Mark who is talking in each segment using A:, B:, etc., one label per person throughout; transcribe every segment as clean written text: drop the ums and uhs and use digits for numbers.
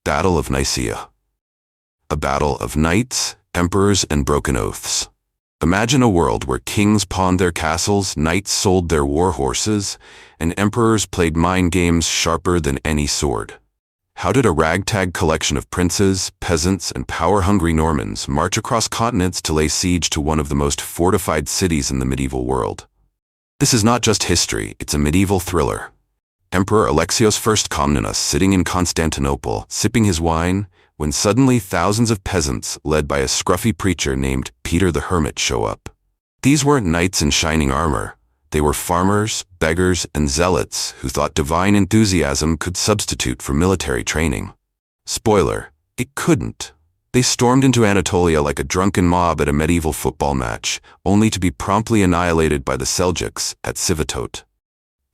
A: Battle of Nicaea. A battle of knights, emperors, and broken oaths. Imagine a world where kings pawned their castles, knights sold their war horses, and emperors played mind games sharper than any sword. How did a ragtag collection of princes, peasants, and power-hungry Normans march across continents to lay siege to one of the most fortified cities in the medieval world? This is not just history, it's a medieval thriller. Emperor Alexios first Comnenus sitting in Constantinople, sipping his wine, when suddenly thousands of peasants, led by a scruffy preacher named Peter the Hermit, show up. These weren't knights in shining armor. They were farmers, beggars, and zealots who thought divine enthusiasm could substitute for military training. Spoiler, it couldn't. They stormed into Anatolia like a drunken mob at a medieval football match, only to be promptly annihilated by the Seljuks at Sivatote.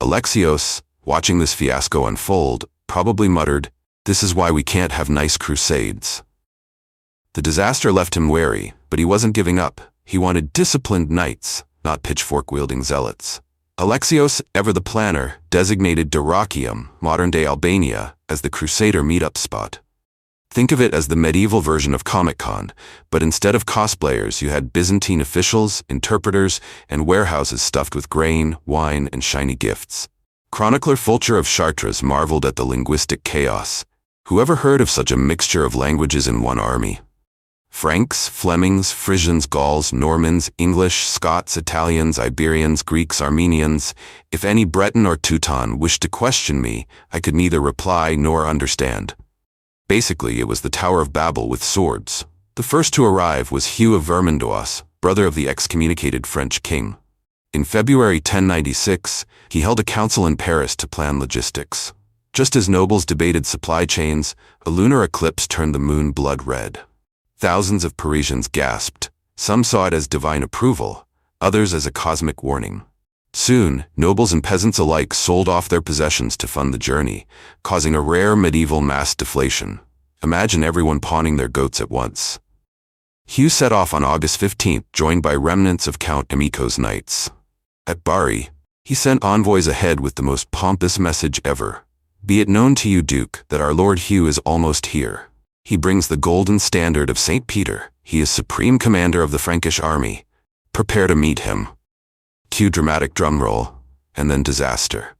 A: Alexios, watching this fiasco unfold, probably muttered, "This is why we can't have nice crusades." The disaster left him wary, but he wasn't giving up. He wanted disciplined knights, not pitchfork-wielding zealots. Alexios, ever the planner, designated Dyrrhachium, modern-day Albania, as the crusader meetup spot. Think of it as the medieval version of Comic-Con, but instead of cosplayers, you had Byzantine officials, interpreters, and warehouses stuffed with grain, wine, and shiny gifts. Chronicler Fulcher of Chartres marveled at the linguistic chaos. Whoever heard of such a mixture of languages in one army? Franks, Flemings, Frisians, Gauls, Normans, English, Scots, Italians, Iberians, Greeks, Armenians. If any Breton or Teuton wished to question me, I could neither reply nor understand. Basically, it was the Tower of Babel with swords. The first to arrive was Hugh of Vermandois, brother of the excommunicated French king. In February 1096, he held a council in Paris to plan logistics. Just as nobles debated supply chains, a lunar eclipse turned the moon blood red. Thousands of Parisians gasped. Some saw it as divine approval, others as a cosmic warning. Soon, nobles and peasants alike sold off their possessions to fund the journey, causing a rare medieval mass deflation. Imagine everyone pawning their goats at once. Hugh set off on August 15th, joined by remnants of Count Emiko's knights. At Bari, he sent envoys ahead with the most pompous message ever. "Be it known to you, Duke, that our Lord Hugh is almost here. He brings the golden standard of St. Peter. He is supreme commander of the Frankish army. Prepare to meet him." Cue dramatic drumroll, and then disaster.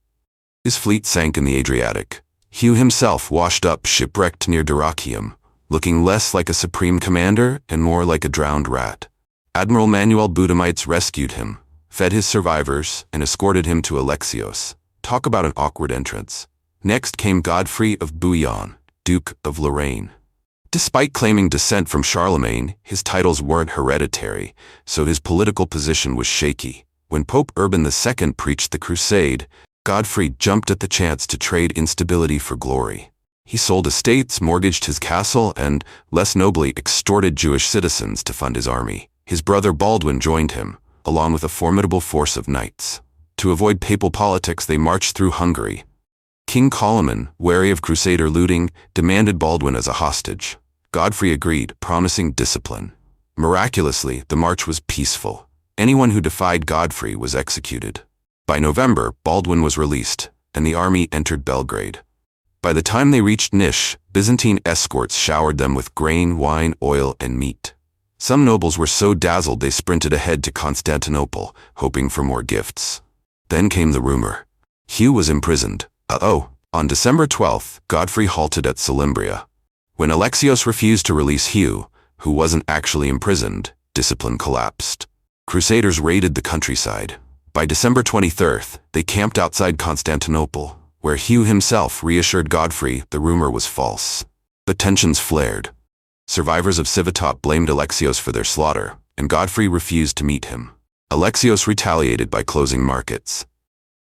A: His fleet sank in the Adriatic. Hugh himself washed up shipwrecked near Dyrrhachium, looking less like a supreme commander and more like a drowned rat. Admiral Manuel Budamites rescued him, fed his survivors, and escorted him to Alexios. Talk about an awkward entrance. Next came Godfrey of Bouillon, Duke of Lorraine. Despite claiming descent from Charlemagne, his titles weren't hereditary, so his political position was shaky. When Pope Urban II preached the crusade, Godfrey jumped at the chance to trade instability for glory. He sold estates, mortgaged his castle, and, less nobly, extorted Jewish citizens to fund his army. His brother Baldwin joined him, along with a formidable force of knights. To avoid papal politics, they marched through Hungary. King Coloman, wary of crusader looting, demanded Baldwin as a hostage. Godfrey agreed, promising discipline. Miraculously, the march was peaceful. Anyone who defied Godfrey was executed. By November, Baldwin was released, and the army entered Belgrade. By the time they reached Niš, Byzantine escorts showered them with grain, wine, oil, and meat. Some nobles were so dazzled they sprinted ahead to Constantinople, hoping for more gifts. Then came the rumor. Hugh was imprisoned. On December 12th, Godfrey halted at Salimbria. When Alexios refused to release Hugh, who wasn't actually imprisoned, discipline collapsed. Crusaders raided the countryside. By December 23rd, they camped outside Constantinople, where Hugh himself reassured Godfrey the rumor was false. But tensions flared. Survivors of Sivatote blamed Alexios for their slaughter, and Godfrey refused to meet him. Alexios retaliated by closing markets.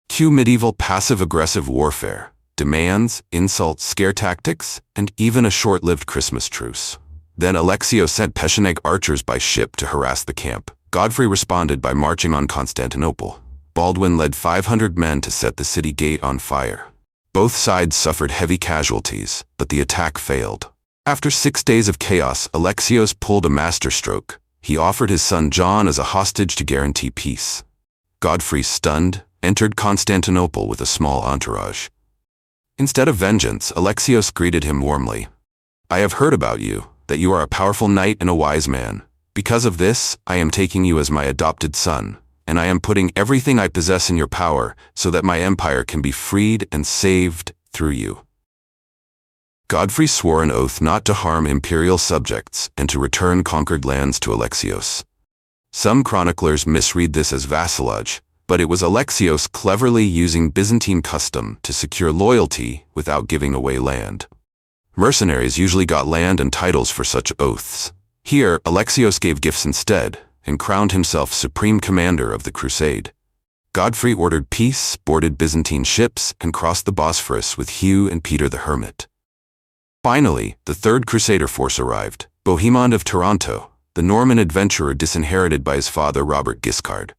A: Cue medieval passive-aggressive warfare, demands, insults, scare tactics, and even a short-lived Christmas truce. Then Alexios sent Pecheneг archers by ship to harass the camp. Godfrey responded by marching on Constantinople. Baldwin led 500 men to set the city gate on fire. Both sides suffered heavy casualties, but the attack failed. After 6 days of chaos, Alexios pulled a masterstroke. He offered his son John as a hostage to guarantee peace. Godfrey, stunned, entered Constantinople with a small entourage. Instead of vengeance, Alexios greeted him warmly. I have heard about you, that you are a powerful knight and a wise man. Because of this, I am taking you as my adopted son, and I am putting everything I possess in your power so that my empire can be freed and saved through you." Godfrey swore an oath not to harm imperial subjects and to return conquered lands to Alexios. Some chroniclers misread this as vassalage, but it was Alexios cleverly using Byzantine custom to secure loyalty without giving away land. Mercenaries usually got land and titles for such oaths. Here, Alexios gave gifts instead, and crowned himself supreme commander of the crusade. Godfrey ordered peace, boarded Byzantine ships, and crossed the Bosphorus with Hugh and Peter the Hermit. Finally, the third crusader force arrived, Bohemond of Taranto, the Norman adventurer disinherited by his father Robert Guiscard.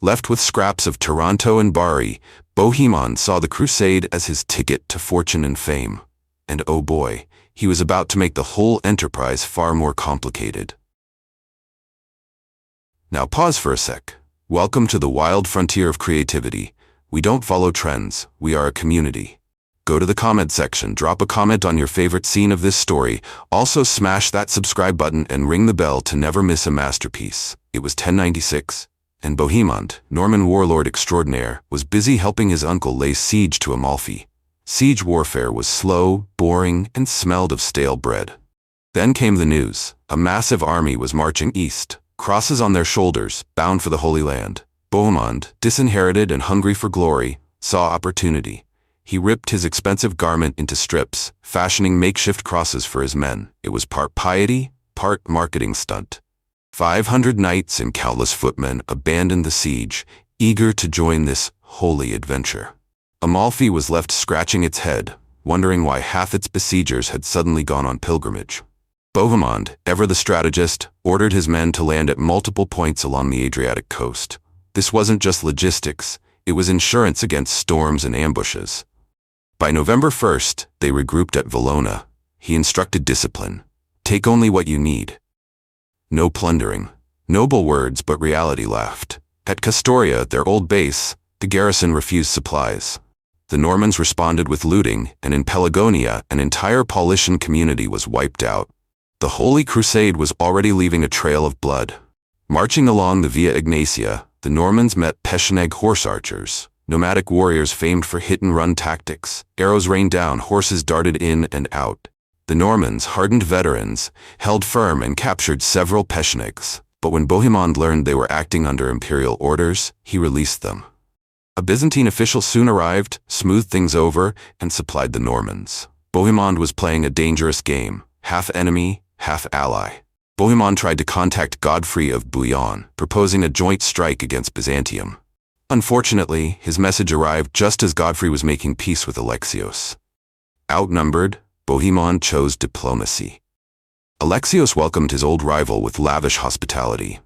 A: Left with scraps of Taranto and Bari, Bohemond saw the crusade as his ticket to fortune and fame. And oh boy, he was about to make the whole enterprise far more complicated. Now pause for a sec. Welcome to the wild frontier of creativity. We don't follow trends, we are a community. Go to the comment section, drop a comment on your favorite scene of this story. Also smash that subscribe button and ring the bell to never miss a masterpiece. It was 1096, and Bohemond, Norman warlord extraordinaire, was busy helping his uncle lay siege to Amalfi. Siege warfare was slow, boring, and smelled of stale bread. Then came the news. A massive army was marching east, crosses on their shoulders, bound for the Holy Land. Bohemond, disinherited and hungry for glory, saw opportunity. He ripped his expensive garment into strips, fashioning makeshift crosses for his men. It was part piety, part marketing stunt. 500 knights and countless footmen abandoned the siege, eager to join this holy adventure. Amalfi was left scratching its head, wondering why half its besiegers had suddenly gone on pilgrimage. Bohemond, ever the strategist, ordered his men to land at multiple points along the Adriatic coast. This wasn't just logistics, it was insurance against storms and ambushes. By November 1st, they regrouped at Valona. He instructed discipline. Take only what you need. No plundering. Noble words, but reality laughed. At Castoria, their old base, the garrison refused supplies. The Normans responded with looting, and in Pelagonia, an entire Paulician community was wiped out. The Holy Crusade was already leaving a trail of blood. Marching along the Via Ignatia, the Normans met Peschenegg horse archers, nomadic warriors famed for hit-and-run tactics. Arrows rained down, horses darted in and out. The Normans, hardened veterans, held firm and captured several Pescheneggs, but when Bohemond learned they were acting under imperial orders, he released them. A Byzantine official soon arrived, smoothed things over, and supplied the Normans. Bohemond was playing a dangerous game, half enemy, half ally. Bohemond tried to contact Godfrey of Bouillon, proposing a joint strike against Byzantium. Unfortunately, his message arrived just as Godfrey was making peace with Alexios. Outnumbered, Bohemond chose diplomacy. Alexios welcomed his old rival with lavish hospitality.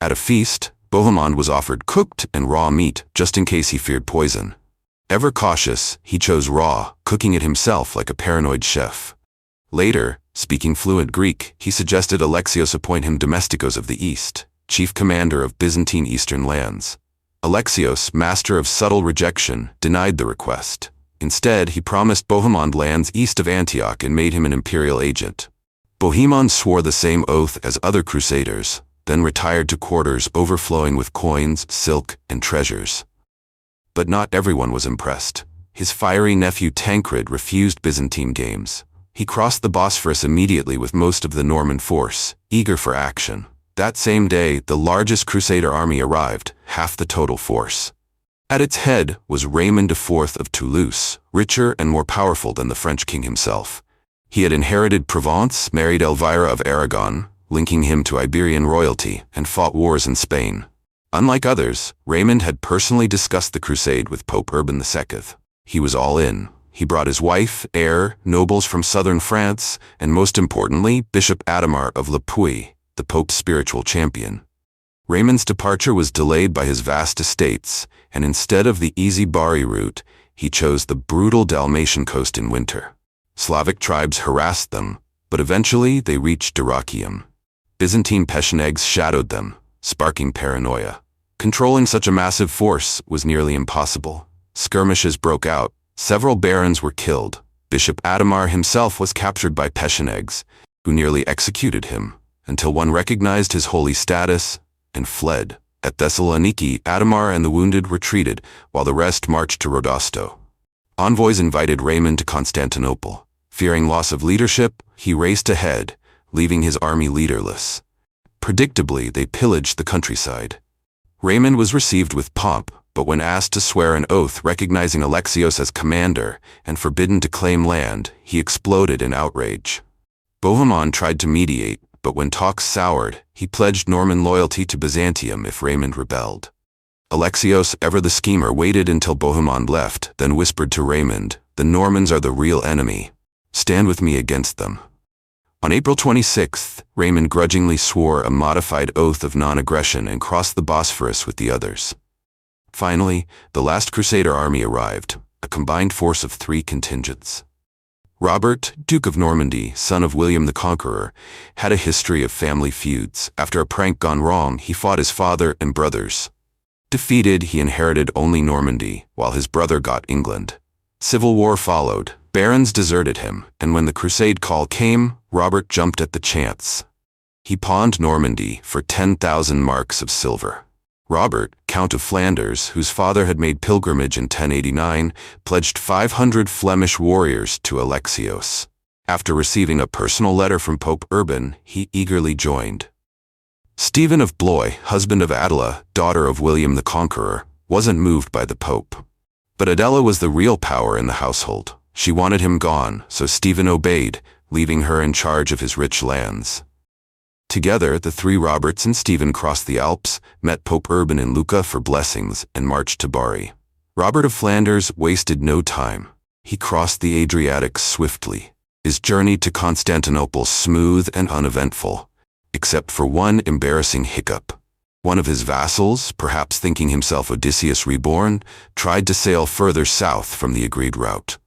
A: At a feast, Bohemond was offered cooked and raw meat just in case he feared poison. Ever cautious, he chose raw, cooking it himself like a paranoid chef. Later, speaking fluent Greek, he suggested Alexios appoint him Domestikos of the East, chief commander of Byzantine eastern lands. Alexios, master of subtle rejection, denied the request. Instead, he promised Bohemond lands east of Antioch and made him an imperial agent. Bohemond swore the same oath as other crusaders, then retired to quarters overflowing with coins, silk, and treasures. But not everyone was impressed. His fiery nephew Tancred refused Byzantine games. He crossed the Bosphorus immediately with most of the Norman force, eager for action. That same day, the largest crusader army arrived, half the total force. At its head was Raymond IV of Toulouse, richer and more powerful than the French king himself. He had inherited Provence, married Elvira of Aragon, linking him to Iberian royalty, and fought wars in Spain. Unlike others, Raymond had personally discussed the crusade with Pope Urban II. He was all in. He brought his wife, heir, nobles from southern France, and most importantly, Bishop Adhemar of Le Puy, the Pope's spiritual champion. Raymond's departure was delayed by his vast estates, and instead of the easy Bari route, he chose the brutal Dalmatian coast in winter. Slavic tribes harassed them, but eventually they reached Dyrrhachium. Byzantine Pescheneggs shadowed them, sparking paranoia. Controlling such a massive force was nearly impossible. Skirmishes broke out, several barons were killed, Bishop Adhemar himself was captured by Pechenegs, who nearly executed him, until one recognized his holy status and fled. At Thessaloniki, Adhemar and the wounded retreated, while the rest marched to Rodosto. Envoys invited Raymond to Constantinople. Fearing loss of leadership, he raced ahead, leaving his army leaderless. Predictably, they pillaged the countryside. Raymond was received with pomp, but when asked to swear an oath recognizing Alexios as commander and forbidden to claim land, he exploded in outrage. Bohemond tried to mediate, but when talks soured, he pledged Norman loyalty to Byzantium if Raymond rebelled. Alexios, ever the schemer, waited until Bohemond left, then whispered to Raymond, "The Normans are the real enemy. Stand with me against them." On April 26th, Raymond grudgingly swore a modified oath of non-aggression and crossed the Bosphorus with the others. Finally, the last Crusader army arrived, a combined force of 3 contingents. Robert, Duke of Normandy, son of William the Conqueror, had a history of family feuds. After a prank gone wrong, he fought his father and brothers. Defeated, he inherited only Normandy, while his brother got England. Civil war followed. Barons deserted him, and when the crusade call came, Robert jumped at the chance. He pawned Normandy for 10,000 marks of silver. Robert, Count of Flanders, whose father had made pilgrimage in 1089, pledged 500 Flemish warriors to Alexios. After receiving a personal letter from Pope Urban, he eagerly joined. Stephen of Blois, husband of Adela, daughter of William the Conqueror, wasn't moved by the Pope. But Adela was the real power in the household. She wanted him gone, so Stephen obeyed, leaving her in charge of his rich lands. Together, the 3 Roberts and Stephen crossed the Alps, met Pope Urban in Lucca for blessings, and marched to Bari. Robert of Flanders wasted no time. He crossed the Adriatic swiftly, his journey to Constantinople smooth and uneventful, except for one embarrassing hiccup. One of his vassals, perhaps thinking himself Odysseus reborn, tried to sail further south from the agreed route.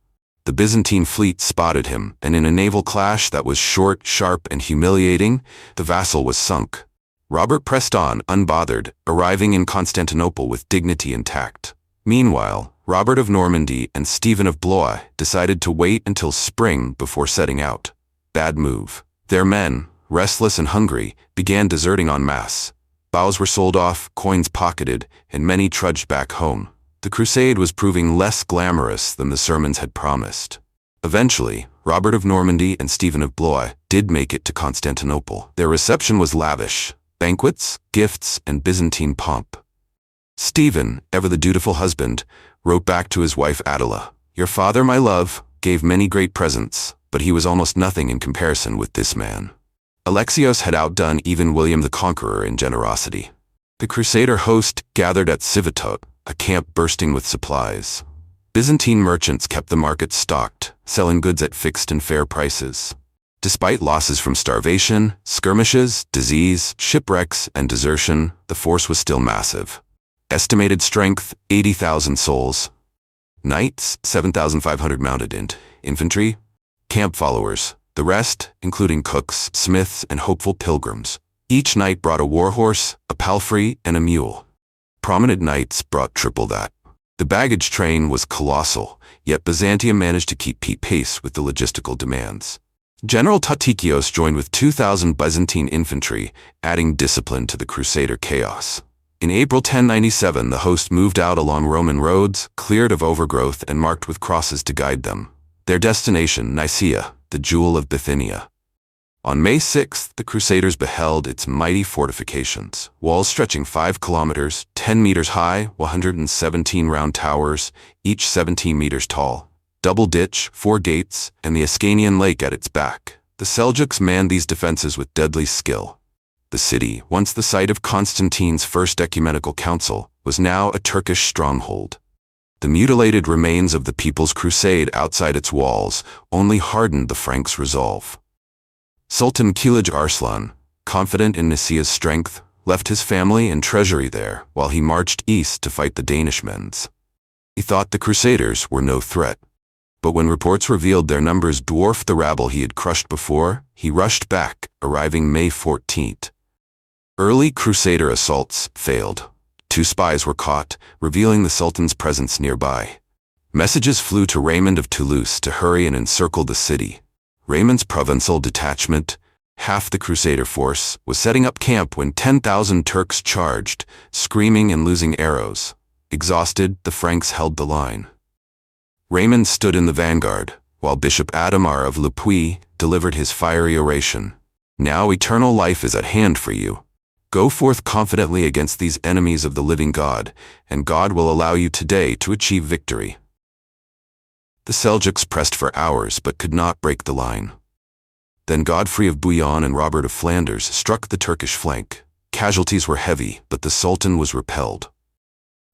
A: The Byzantine fleet spotted him, and in a naval clash that was short, sharp, and humiliating, the vassal was sunk. Robert pressed on, unbothered, arriving in Constantinople with dignity intact. Meanwhile, Robert of Normandy and Stephen of Blois decided to wait until spring before setting out. Bad move. Their men, restless and hungry, began deserting en masse. Bows were sold off, coins pocketed, and many trudged back home. The crusade was proving less glamorous than the sermons had promised. Eventually, Robert of Normandy and Stephen of Blois did make it to Constantinople. Their reception was lavish: banquets, gifts, and Byzantine pomp. Stephen, ever the dutiful husband, wrote back to his wife Adela, "Your father, my love, gave many great presents, but he was almost nothing in comparison with this man." Alexios had outdone even William the Conqueror in generosity. The Crusader host gathered at Civitot, a camp bursting with supplies. Byzantine merchants kept the market stocked, selling goods at fixed and fair prices. Despite losses from starvation, skirmishes, disease, shipwrecks, and desertion, the force was still massive. Estimated strength, 80,000 souls. Knights, 7,500 mounted infantry. Camp followers, the rest, including cooks, smiths, and hopeful pilgrims. Each knight brought a warhorse, a palfrey, and a mule. Prominent knights brought triple that. The baggage train was colossal, yet Byzantium managed to keep pace with the logistical demands. General Tatikios joined with 2,000 Byzantine infantry, adding discipline to the Crusader chaos. In April 1097, the host moved out along Roman roads, cleared of overgrowth and marked with crosses to guide them. Their destination, Nicaea, the jewel of Bithynia. On May 6th, the Crusaders beheld its mighty fortifications, walls stretching 5 kilometers, 10 meters high, 117 round towers, each 17 meters tall. Double ditch, 4 gates, and the Ascanian lake at its back. The Seljuks manned these defenses with deadly skill. The city, once the site of Constantine's first ecumenical council, was now a Turkish stronghold. The mutilated remains of the People's Crusade outside its walls only hardened the Franks' resolve. Sultan Kilij Arslan, confident in Nicaea's strength, left his family and treasury there while he marched east to fight the Danishmends. He thought the Crusaders were no threat. But when reports revealed their numbers dwarfed the rabble he had crushed before, he rushed back, arriving May 14th. Early Crusader assaults failed. 2 spies were caught, revealing the Sultan's presence nearby. Messages flew to Raymond of Toulouse to hurry and encircle the city. Raymond's Provençal detachment, half the Crusader force, was setting up camp when 10,000 Turks charged, screaming and losing arrows. Exhausted, the Franks held the line. Raymond stood in the vanguard, while Bishop Adhemar of Le Puy delivered his fiery oration. Now eternal life is at hand for you. Go forth confidently against these enemies of the living God, and God will allow you today to achieve victory. The Seljuks pressed for hours but could not break the line. Then Godfrey of Bouillon and Robert of Flanders struck the Turkish flank. Casualties were heavy, but the Sultan was repelled.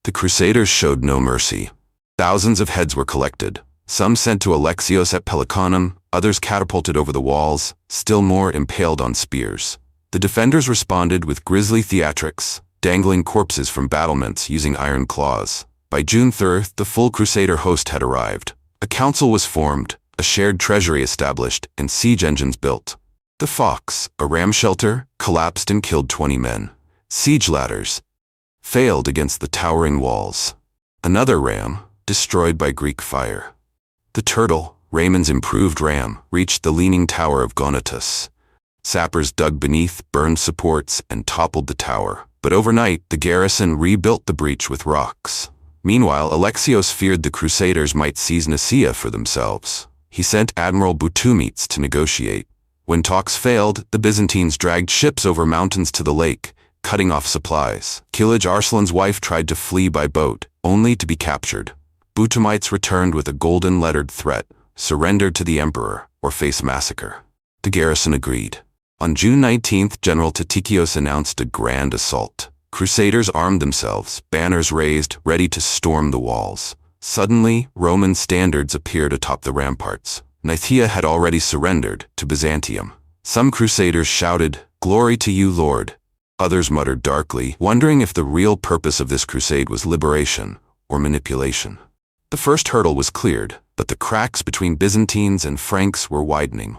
A: The Crusaders showed no mercy. Thousands of heads were collected, some sent to Alexios at Pelicanum, others catapulted over the walls, still more impaled on spears. The defenders responded with grisly theatrics, dangling corpses from battlements using iron claws. By June 3rd, the full Crusader host had arrived. A council was formed, a shared treasury established, and siege engines built. The Fox, a ram shelter, collapsed and killed 20 men. Siege ladders failed against the towering walls. Another ram, destroyed by Greek fire. The Turtle, Raymond's improved ram, reached the leaning tower of Gonatus. Sappers dug beneath, burned supports, and toppled the tower. But overnight, the garrison rebuilt the breach with rocks. Meanwhile, Alexios feared the Crusaders might seize Nicaea for themselves. He sent Admiral Boutumites to negotiate. When talks failed, the Byzantines dragged ships over mountains to the lake, cutting off supplies. Kilij Arslan's wife tried to flee by boat, only to be captured. Boutumites returned with a golden-lettered threat: surrender to the emperor, or face massacre. The garrison agreed. On June 19th, General Tatikios announced a grand assault. Crusaders armed themselves, banners raised, ready to storm the walls. Suddenly, Roman standards appeared atop the ramparts. Nicaea had already surrendered to Byzantium. Some Crusaders shouted, "Glory to you, Lord." Others muttered darkly, wondering if the real purpose of this crusade was liberation or manipulation. The first hurdle was cleared, but the cracks between Byzantines and Franks were widening.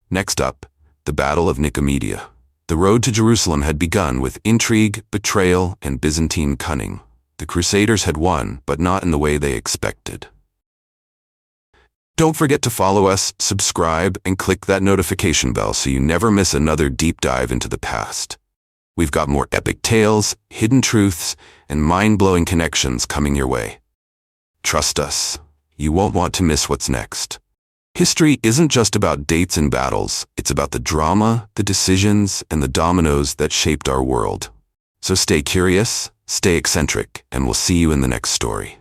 A: Next up, the Battle of Nicomedia. The road to Jerusalem had begun with intrigue, betrayal, and Byzantine cunning. The Crusaders had won, but not in the way they expected. Don't forget to follow us, subscribe, and click that notification bell so you never miss another deep dive into the past. We've got more epic tales, hidden truths, and mind-blowing connections coming your way. Trust us, you won't want to miss what's next. History isn't just about dates and battles, it's about the drama, the decisions, and the dominoes that shaped our world. So stay curious, stay eccentric, and we'll see you in the next story.